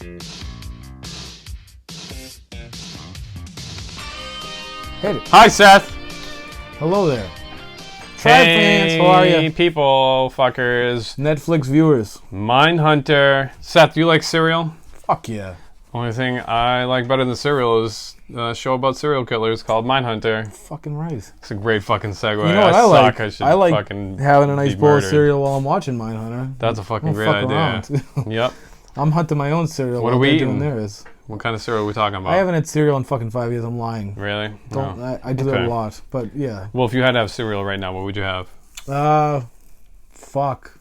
Hit it. Hi, Seth. Hello there. Tribe fans, how are you? People, fuckers. Netflix viewers. Mindhunter. Seth, do you like cereal? Fuck yeah. Only thing I like better than cereal is a show about serial killers called Mindhunter. Fucking right. It's a great fucking segue. You know what I like? I like fucking having a nice be bowl murdered. of cereal while I'm watching Mindhunter. That's a fucking great fuck idea. around. Yep. I'm hunting my own cereal. What while are we they're eating? doing theirs. What kind of cereal are we talking about? I haven't had cereal in fucking 5 years. I'm lying. Really? Don't. No. I do that Okay. a lot, but yeah. Well, if you had to have cereal right now, what would you have? Fuck.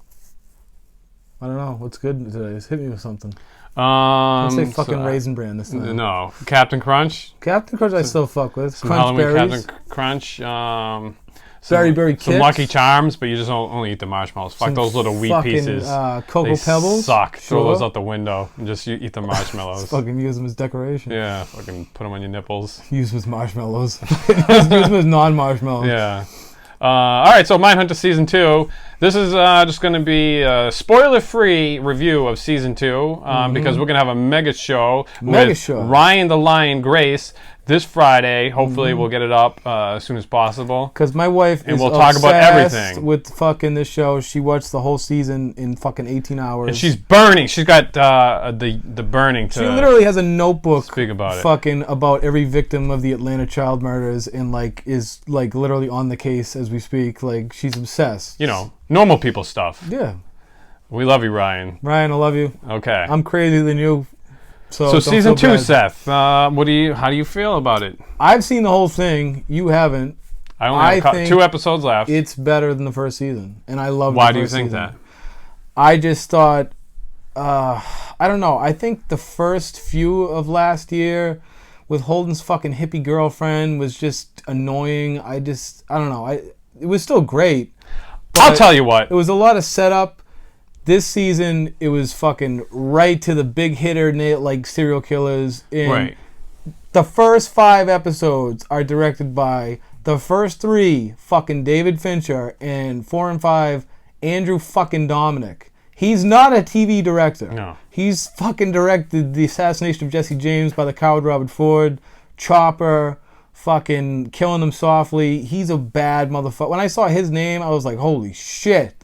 I don't know. What's good today? Just hit me with something. Let's Let's say fucking Raisin Bran this time. No. Captain Crunch? Captain Crunch I still fuck with. Some Crunch Halloween berries. Captain Crunch. Berry Some Kits. Lucky Charms, but you just only eat the marshmallows. Fuck Some those little wheat fucking, pieces. Cocoa They Pebbles. suck. Throw Sure. those out the window and just you eat the marshmallows. Fucking use them as decoration. Yeah, fucking put them on your nipples. Use them as marshmallows. Use them as non-marshmallows. Yeah. All right, so Mindhunter Season 2. This is just going to be a spoiler-free review of Season 2 because we're going to have a mega show with Ryan the Lion Grace this Friday. Hopefully we'll get it up as soon as possible. Because my wife is we'll talk about obsessed everything. with fucking this show. She watched the whole season in fucking 18 hours. And she's burning. She's got the burning to She literally has a notebook speak about it. fucking about every victim of the Atlanta child murders and like is like literally on the case as we speak. Like she's obsessed. You know, normal people stuff. Yeah. We love you, Ryan. Ryan, I love you. Okay. I'm crazier than you. So don't Season feel 2, bad. Seth. How do you feel about it? I've seen the whole thing. You haven't. I only have think 2 episodes left. It's better than the first season, and I love. Why the do you first think season. that? I just thought, I don't know. I think the first few of last year, with Holden's fucking hippie girlfriend, was just annoying. I don't know. It was still great. I'll tell you what. It was a lot of setup. This season, it was fucking right to the big hitter, like serial killers. And Right. the first 5 episodes are directed by the first 3 fucking David Fincher, and 4 and 5 Andrew fucking Dominic. He's not a TV director. No. He's fucking directed The Assassination of Jesse James by the coward Robert Ford, Chopper, fucking Killing Them Softly. He's a bad motherfucker. When I saw his name, I was like, holy shit.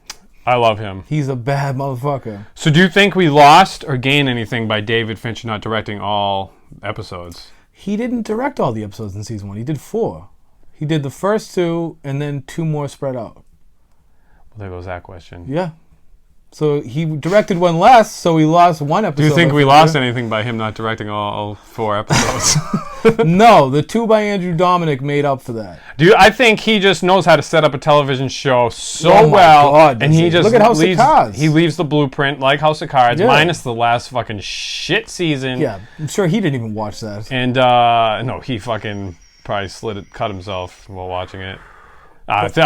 I love him. He's a bad motherfucker. So do you think we lost or gained anything by David Fincher not directing all episodes? He didn't direct all the episodes in season 1. He did 4. He did the first 2 and then 2 more spread out. Well, there goes that question. Yeah. So he directed one less, so we lost 1 episode. Do you think we lost anything by him not directing all 4 episodes? No, the 2 by Andrew Dominic made up for that. I think he just knows how to set up a television show so Oh my well, God, and does he he? just Look at House of leaves, Cards. he leaves the blueprint like House of Cards, Yeah. minus the last fucking shit season. Yeah, I'm sure he didn't even watch that. And no, he fucking probably cut himself while watching it.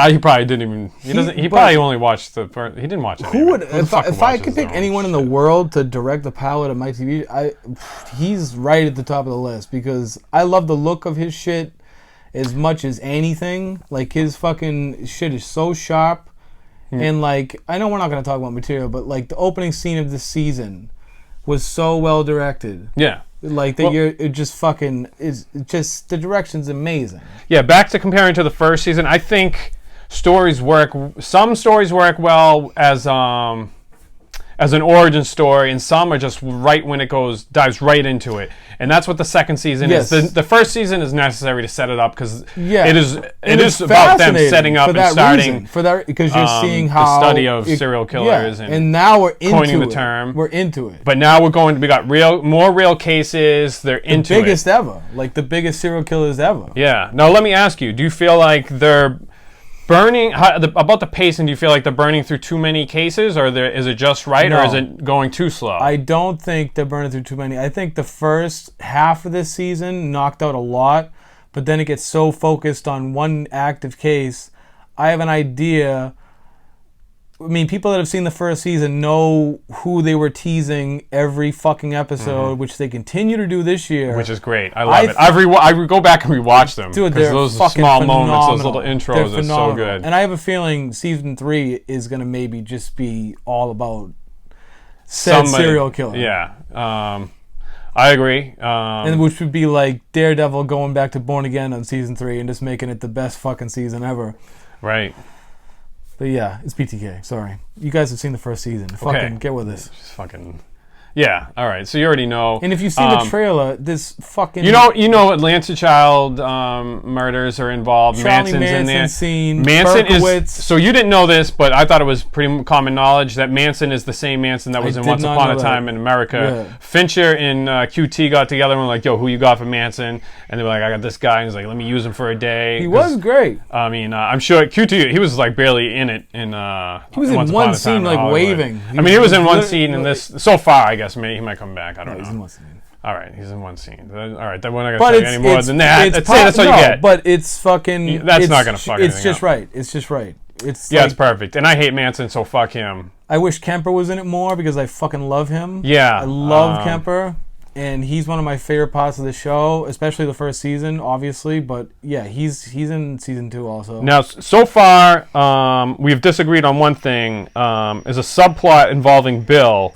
He probably didn't even. He probably only watched the first. He didn't watch it. Who would, if I could pick anyone in the world to direct the pilot of my TV, he's right at the top of the list because I love the look of his shit as much as anything. Like his fucking shit is so sharp, and like I know we're not gonna talk about material, but like the opening scene of this season was so well directed. Yeah. Like it just fucking is just the direction's amazing. Yeah, back to comparing to the first season, I think stories work. Some stories work well as an origin story, and some are just right when it dives right into it. And that's what the second season is. The first season is necessary to set it up because it is about them setting up and starting because you're seeing how the study of serial killers and now we're into coining the it. term. We're into it. But now we got more real cases. They're into the biggest it. ever, like the biggest serial killers ever. Yeah. Now let me ask you: do you feel like they're burning about the pacing? Do you feel like they're burning through too many cases, or is it just right, or is it going too slow? I don't think they're burning through too many. I think the first half of this season knocked out a lot, but then it gets so focused on one active case. I have an idea. I mean, people that have seen the first season know who they were teasing every fucking episode, which they continue to do this year. Which is great. I love it. I go back and rewatch them. Dude, they're those fucking small phenomenal. moments, those little intros are so good. And I have a feeling season 3 is going to maybe just be all about serial killer. Yeah. I agree. And which would be like Daredevil going back to Born Again on season 3 and just making it the best fucking season ever. Right. But yeah, it's BTK. Sorry. You guys have seen the first season. Fucking get with this. Just fucking... Yeah, all right. So you already know. And if you've seen the trailer, this fucking... You know Atlanta Child murders are involved. Charlie Manson's in there. Scene, Manson Berkowitz. So you didn't know this, but I thought it was pretty common knowledge that Manson is the same Manson that was in Once Upon a Time in America. Yeah. Fincher and QT got together and were like, yo, who you got for Manson? And they were like, I got this guy. And he's like, let me use him for a day. He was great. I mean, I'm sure QT, he was like barely in it. He was in one scene like waving. He was in one scene in this, so far, I guess. Maybe he might come back. I don't know. He's in one scene. All right, he's in one scene. All right, then we're not going to tell you any more than that. That's all you get. But it's fucking... That's not going to fuck anything It's just up. right. It's just right. It's it's perfect. And I hate Manson, so fuck him. I wish Kemper was in it more because I fucking love him. Yeah. I love Kemper. And he's one of my favorite parts of the show, especially the first season, obviously. But yeah, he's in season 2 also. Now, so far, we've disagreed on one thing. Is a subplot involving Bill.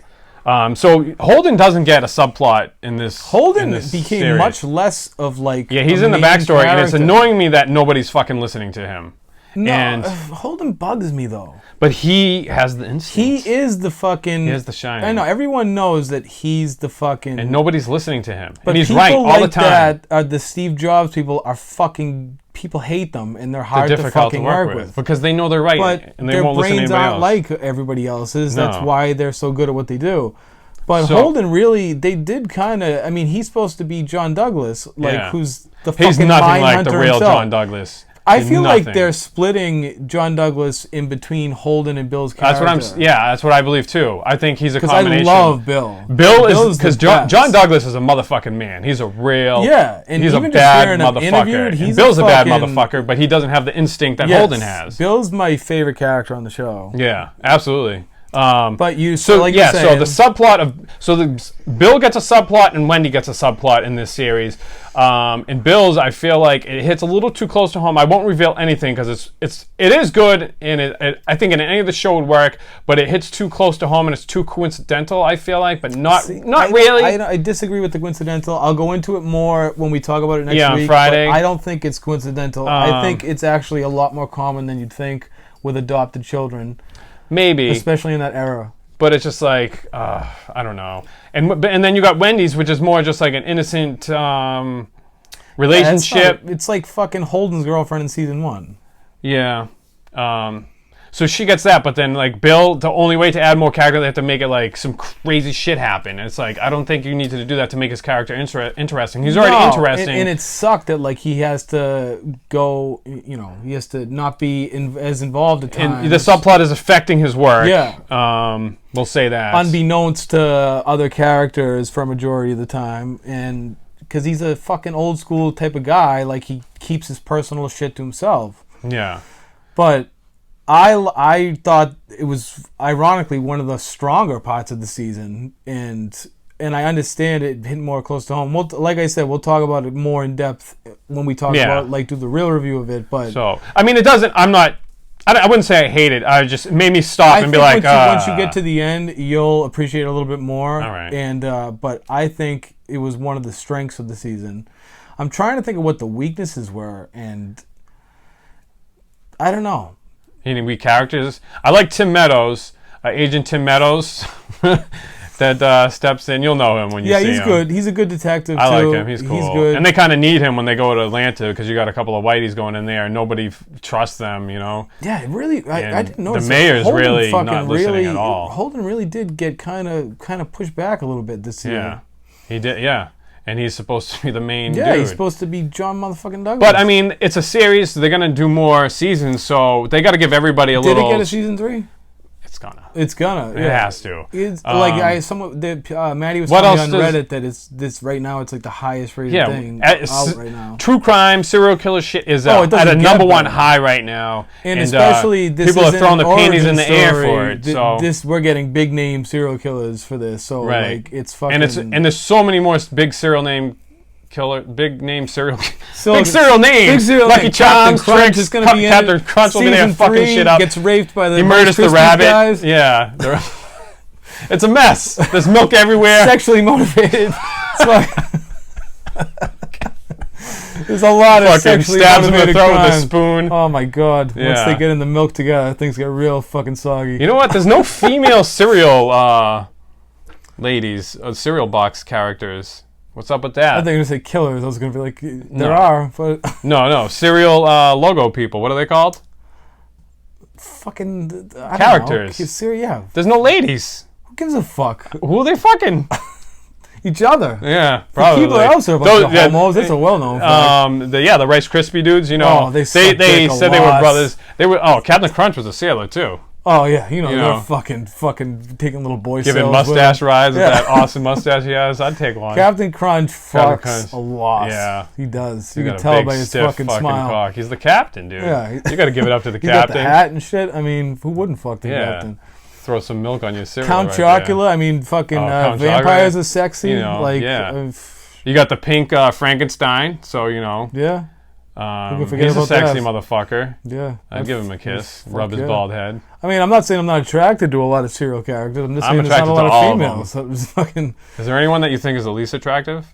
So Holden doesn't get a subplot in this. Holden became series. much less of like. Yeah, he's in the backstory, and it's annoying me that nobody's fucking listening to him. No, and Holden bugs me though. But he has the instinct. He is the fucking. He has the shine. I know everyone knows that he's the fucking. And nobody's listening to him. But and he's right all the time. That are the Steve Jobs people are fucking. People hate them, and they're hard to fucking work with because they know they're right, but and they won't listen to anybody else. Their brains aren't like everybody else's. No. That's why they're so good at what they do. But Holden really, they did kind of. I mean, he's supposed to be John Douglas, who's the fucking He's nothing Mindhunter like the real himself. John Douglas. I feel like they're splitting John Douglas in between Holden and Bill's character. That's what I believe too. I think he's a combination. I love Bill. Bill is because John Douglas is a motherfucking man. He's a real and he's a bad motherfucker. And Bill's a bad motherfucker, but he doesn't have the instinct that Holden has. Bill's my favorite character on the show. Yeah, absolutely. But you so the subplot of Bill gets a subplot and Wendy gets a subplot in this series. And Bill's, I feel like it hits a little too close to home. I won't reveal anything because it is good and I think in any of the show would work, but it hits too close to home and it's too coincidental. I feel like, but not really. I disagree with the coincidental. I'll go into it more when we talk about it next week. On Friday. I don't think it's coincidental. I think it's actually a lot more common than you'd think with adopted children. Maybe. Especially in that era. But it's just like, I don't know. And then you got Wendy's, which is more just like an innocent relationship. It's like fucking Holden's girlfriend in season 1. Yeah. So she gets that, but then like Bill, the only way to add more character, they have to make it like some crazy shit happen. And it's like, I don't think you need to do that to make his character interesting. He's already interesting. And it sucked that like he has to go, he has to not be as involved at times. And the subplot is affecting his work. Yeah. We'll say that. Unbeknownst to other characters for a majority of the time. And because he's a fucking old school type of guy, like he keeps his personal shit to himself. Yeah. But I thought it was ironically one of the stronger parts of the season, and I understand it hit more close to home. Like I said, we'll talk about it more in depth when we talk about do the real review of it. But so I mean, it doesn't. I wouldn't say I hate it. It made me stop and be like, once you get to the end, you'll appreciate it a little bit more. All right. And but I think it was one of the strengths of the season. I'm trying to think of what the weaknesses were, and I don't know. Any weak characters? I like Tim Meadows, Agent Tim Meadows, that steps in. You'll know him when you see him. Yeah, he's good. He's a good detective, too. I like him. He's cool. He's good. And they kind of need him when they go to Atlanta because you got a couple of whiteys going in there and nobody trusts them, Yeah, it really. I didn't notice the mayor's Holden really not listening at all. Holden really did get kind of pushed back a little bit this year. Yeah, he did. Yeah. And he's supposed to be the main dude. Yeah, he's supposed to be John motherfucking Douglas. But, I mean, it's a series. So they're going to do more seasons, so they got to give everybody a little... Did it get a season 3? It's gonna. Yeah. It has to. It's like Maddie was telling me on Reddit that it's right now it's like the highest rated thing out right now. True crime, serial killer shit is at a number one high right now, and especially this people are throwing the panties in the air for it. So we're getting big name serial killers for this. So like it's fucking and there's so many more big serial name. Big name serial names. Lucky Charms, Tricks, is going to be Captain Crunch will be there fucking shit up. Gets raped by the he murders the rabbit. Guys. Yeah, it's a mess. There's milk everywhere. Sexually motivated There's a lot of Fucking sexually stabs him in the motivated throat with a crime. spoon. Oh my god! Once Yeah. they get in the milk together, things get real fucking soggy. You know what? There's no female cereal ladies, cereal box characters. What's up with that? I think you're gonna say killers. I was gonna be like, there No. are, but No, cereal logo people. What are they called? fucking Characters. Yeah. There's no ladies. Who gives a fuck? Who are they fucking? Each other. Yeah, probably. People else are a bunch of homos. That's a well-known fact. The Rice Krispie dudes. You know, Oh, they they suck dick a said they were lot. brothers. They were. Oh, Captain Crunch was a sailor too. Oh yeah, you know You they're know. fucking taking little boy Giving cells with mustache them. rides with Yeah. that awesome mustache he has. I'd take one. Captain Crunch fucks Crunch. a lot. Yeah. he does. He You got can a tell big, by his stiff fucking smile. cock. He's the captain, dude. Yeah. You got to give it up to the He's got captain. the hat and shit. I mean, who wouldn't fuck the Yeah. captain? Throw some milk on your cereal. Count right Chocula. there. I mean, fucking Count vampires Chocula. are sexy. You know, like, yeah. You got the pink Frankenstein, so you know. yeah, forget He's a about sexy that. mother. yeah. I'd give him a kiss, fuck rub his yeah. bald head. I mean, I'm not saying I'm not attracted to a lot of serial characters. I'm just I'm saying there's not a attracted lot to of all of them. females. So just fucking. Is there anyone that you think is the least attractive?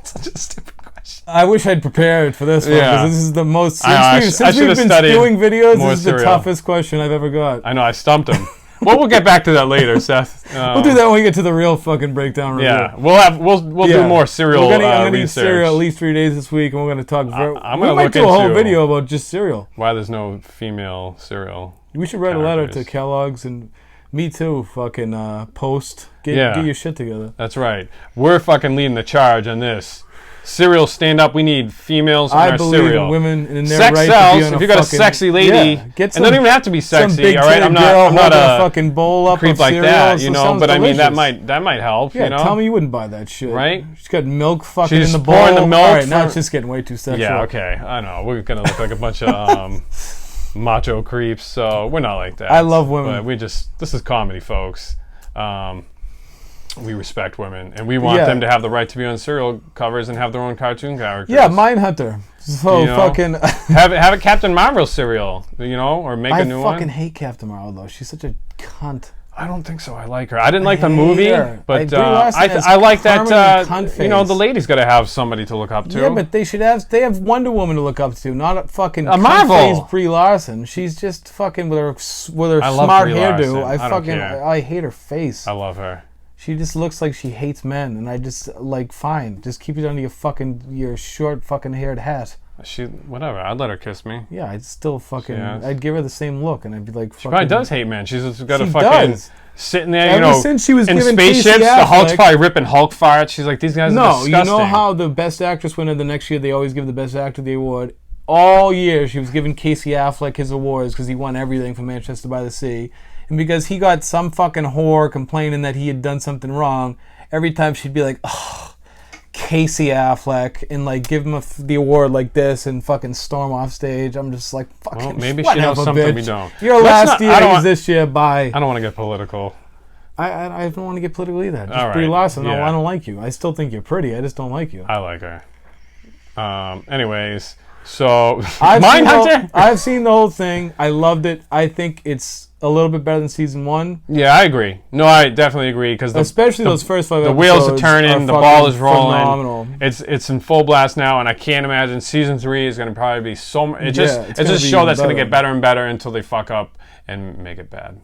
Such a stupid question. I wish I'd prepared for this one Yeah. because this is the most. Since, I since should've we've been studied doing videos, more this is the cereal. toughest question I've ever got. I know I stumped him. Well, we'll get back to that later, Seth. We'll do that when we get to the real fucking breakdown review. Yeah, we'll Yeah. do more cereal I'm gonna eat research. cereal at least 3 days this week, and we're gonna talk. I'm we gonna might look do a whole into video about just cereal. Why there's no female cereal? We should write a letter to characters. Kellogg's and me too. Fucking post. Get your shit together. That's right. We're fucking leading the charge on this. Cereal stand up. We need females in I our believe cereal. in women and in their Sex right sells. to be on If a you got a fucking, sexy lady, yeah, get it some, doesn't even have to be some sexy. big All right, titted I'm girl not holding a a fucking bowl up creep of like cereal. that, you It know. sounds But I mean, that delicious. might help. Yeah, you know. tell me you wouldn't buy that shit. Right? She's got milk fucking She's in the bowl. pouring the milk All right, now for- it's just getting way too sexual. Yeah. Okay. I know. We're gonna look like a bunch of macho creeps. So we're not like that. I love women. But this is comedy, folks. We respect women, and we want Yeah. them to have the right to be on cereal covers and have their own cartoon characters. Yeah, Mindhunter. So You know? fucking. have a Captain Marvel cereal, you know, or make I a new fucking one. hate Captain Marvel though. She's such a cunt. I don't think so. I like her. I didn't like the hate movie, her. but Brie Larson has I like that. permanent cunt You know, face. the lady's got to have somebody to look up to. Yeah, but they have Wonder Woman to look up to, not a fucking A Marvel. cunt-faced Brie Larson. She's just fucking with her I love smart Brie hairdo. Larson. I don't care. I hate her face. I love her. She just looks like she hates men, and I just like fine. Just keep it under your short fucking haired hat. Whatever. I'd let her kiss me. Yeah, I'd still fucking. Yes. I'd give her the same look, and I'd be like, She probably does hate men. She's got a She fucking does. sitting there, Ever you know, since she was in given spaceships. Casey The Hulk's Affleck- probably ripping Hulk farts. She's like, these guys are No, disgusting. you know how the Best Actress winner the next year they always give the Best Actor the award. All year she was giving Casey Affleck his awards because he won everything for Manchester by the Sea, and because he got some fucking whore complaining that he had done something wrong. Every time she'd be like, "Oh, Casey Affleck," and like give him the award like this and fucking storm off stage. I'm just like, fucking. Well, maybe she whatever, knows something bitch. we don't. Your Let's last not- I year don't is want- this year. Bye. I don't want to get political. I don't want to get political either. Just All Brie right, Larson. No, yeah. I don't like you. I still think you're pretty. I just don't like you. I like her. Anyways, so Mindhunter. Mindhunter. I've seen the whole thing. I loved it. I think it's a little bit better than season 1. Yeah, I agree. No, I definitely agree because Especially those first 5 the episodes. wheels are turning, the ball is rolling. Phenomenal. It's in full blast now, and I can't imagine season 3 is going to probably be so. It's Yeah, just it's it's gonna a be show even that's going to better. get better and better until they fuck up and make it bad,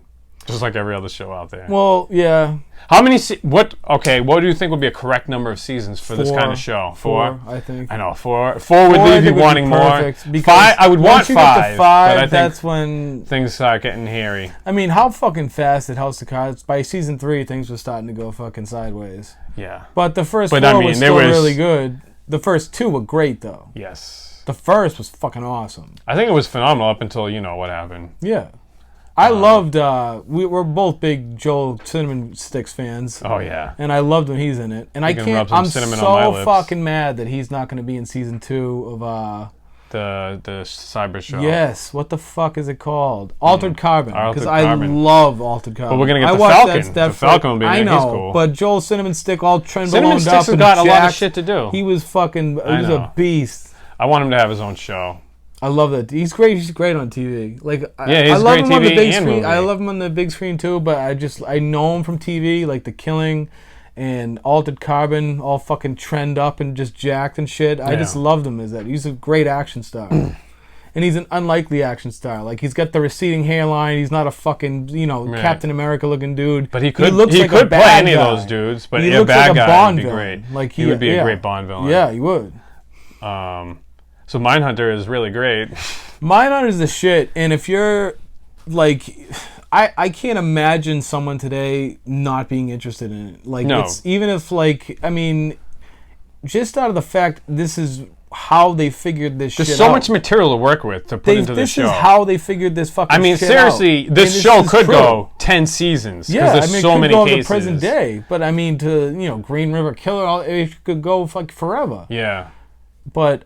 just like every other show out there. Well, yeah. How many? What do you think would be a correct number of seasons for this kind of show? 4, I think. I know 4. 4 would I leave think you would be wanting more. perfect, because 5. I would want once you get to 5. 5, but I think that's when. things start getting hairy. I mean, how fucking fast did House of Cards? By season 3, things were starting to go fucking sideways. Yeah. But the first But 4 I mean, was there still was- really good. The first 2 were great, though. Yes. The first was fucking awesome. I think it was phenomenal up until you know what happened. Yeah. I loved, we're both big Joel Cinnamon Sticks fans. Oh yeah. And I loved when he's in it. And I can rub can't, some I'm cinnamon on my so lips. fucking mad that he's not going to be in season 2 of, The cyber show. yes, what the fuck is it called? Altered Carbon. Altered Because I Carbon. love Altered Carbon. But we're gonna get I the watched Falcon. That The Falcon will be in I it. know, He's cool. but Joel Cinnamon Stick all Cinnamon trenboloned Sticks up has and got a lot of jacked. shit to do. He was fucking, he I was know. a beast. I want him to have his own show. I love that. He's great. He's great on TV. Like, Yeah, he's I love great him on the TV big and screen. movie. I love him on the big screen too. But I know him from TV, like The Killing, and Altered Carbon, all fucking trend up and just jacked and shit. I just loved him as that. He's a great action star. And he's an unlikely action star. Like, he's got the receding hairline. He's not a fucking, Captain America looking dude. But he could looks like could a play bad any guy. of those dudes. But He a looks bad like a guy Bond would be villain. great. Like, he would be a great Bond villain. Yeah, he would. So Mindhunter is really great. Mindhunter is the shit. And if you're, like... I can't imagine someone today not being interested in it. Like, No. it's, even if, like, I mean, just out of the fact this is how they figured this shit out. There's so much material to work with to put into the show. This is how they figured this fucking shit out. Seriously, this show could go 10 seasons. Yeah, there's it so could many go cases. to present day. But, I mean, to, Green River Killer, it could go, like, forever. Yeah. But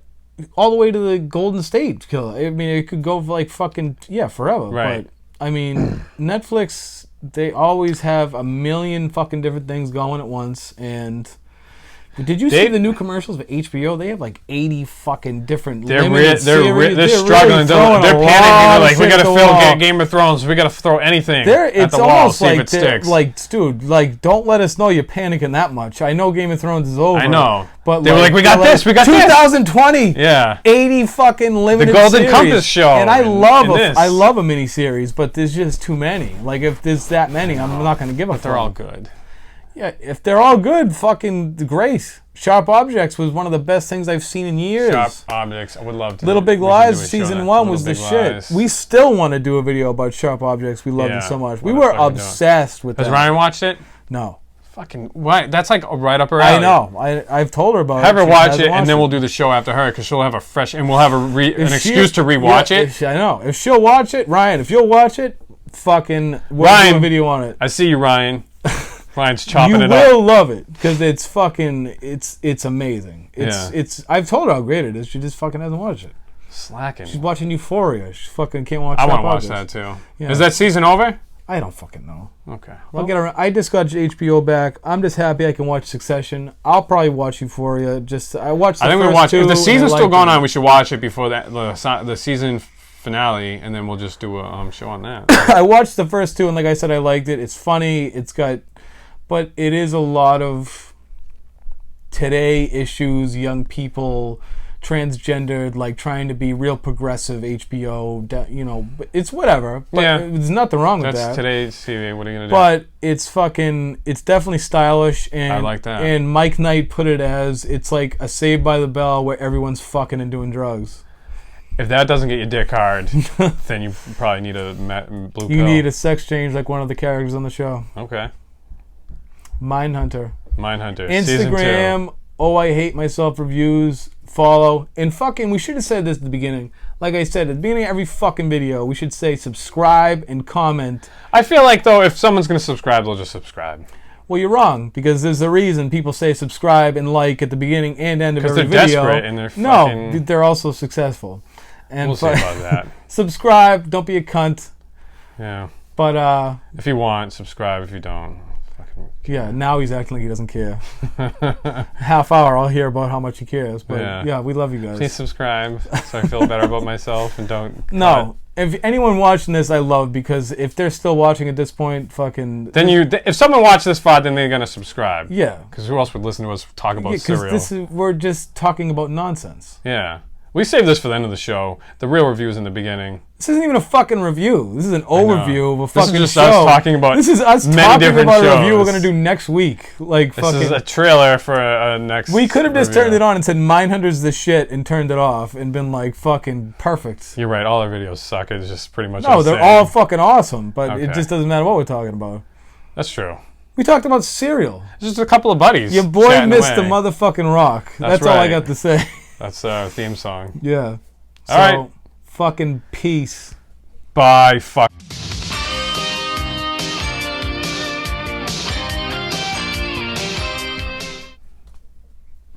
all the way to the Golden State Killer. I mean, it could go, like, fucking, forever. Right. But, I mean, Netflix, they always have a million fucking different things going at once. And did you see the new commercials for HBO? They have like 80 fucking different limited series. They're struggling. Really They're panicking. They're like, we got to fill Game of Thrones. We got to throw anything at the wall, see if it sticks. Like, dude, like, don't let us know you're panicking that much. I know Game of Thrones is over. I know. But they were like, we got this. 2020. Yeah. 80 fucking limited The Golden series. Compass show. And I love a miniseries, but there's just too many. Like, if there's that many, I'm not going to give a fuck. They're all good. Yeah, if they're all good, fucking great. Sharp Objects was one of the best things I've seen in years. Sharp Objects. I would love to. Little Big Lies season 1 was the shit. We still want to do a video about Sharp Objects. We loved it so much. We were obsessed with that. Has Ryan watched it? No. Fucking why? That's like right up her alley. I know. I've told her about it. Have her watch it, and then we'll do the show after her because she'll have a fresh, and we'll have an excuse to rewatch it. I know. If she'll watch it, Ryan. If you'll watch it, fucking we'll do a video on it. I see you, Ryan. Ryan's chopping it up. You will love it because it's fucking. It's amazing. It's. I've told her how great it is. She just fucking hasn't watched it. Slacking. She's watching Euphoria. She fucking can't watch. I want to watch that too. Yeah. Is that season over? I don't fucking know. Okay. I'll get around. I just got HBO back. I'm just happy I can watch Succession. I'll probably watch Euphoria. I watched. I think we watch. If the season's still going on, we should watch it before the season finale, and then we'll just do a show on that. I watched the first 2, and like I said, I liked it. It's funny. It's got, but it is a lot of today issues, young people, transgendered, like trying to be real progressive HBO, but it's whatever. But there's nothing wrong with that. That's today's TV. What are you gonna do? But it's definitely stylish, and I like that. And Mike Knight put it as it's like a Saved by the Bell where everyone's fucking and doing drugs. If that doesn't get your dick hard, then you probably need a blue pill. You need a sex change like one of the characters on the show. Okay. Mindhunter. Season 2. Instagram. Oh, I Hate Myself reviews. Follow. And fucking, we should have said this at the beginning. Like I said, at the beginning of every fucking video, we should say subscribe and comment. I feel like, though, if someone's going to subscribe, they'll just subscribe. Well, you're wrong, because there's a reason people say subscribe and like at the beginning and end of every video. Because they're desperate and they're fucking... No, they're also successful. And we'll see about that. Subscribe. Don't be a cunt. Yeah. But, if you want, subscribe. If you don't... Yeah, now he's acting like he doesn't care. Half hour, I'll hear about how much he cares. But yeah, we love you guys. Please subscribe so I feel better about myself and don't. No, if anyone watching this, I love, because if they're still watching at this point, fucking. Then if someone watched this far, then they're gonna subscribe. Yeah. Because who else would listen to us talk about cereal? Because we're just talking about nonsense. Yeah. We saved this for the end of the show. The real review is in the beginning. This isn't even a fucking review. This is an overview of a fucking show. This is just us talking about This is us talking about a review we're going to do next week. This is a trailer for a next We could have just turned it on and said Mindhunter's the shit and turned it off and been like fucking perfect. You're right. All our videos suck. It's just pretty much No, they're all fucking awesome, but it just doesn't matter what we're talking about. That's true. We talked about cereal. Just a couple of buddies. Your boy missed the motherfucking rock. That's all I got to say. That's our theme song. Yeah. All right. Fucking peace. Bye. Fuck.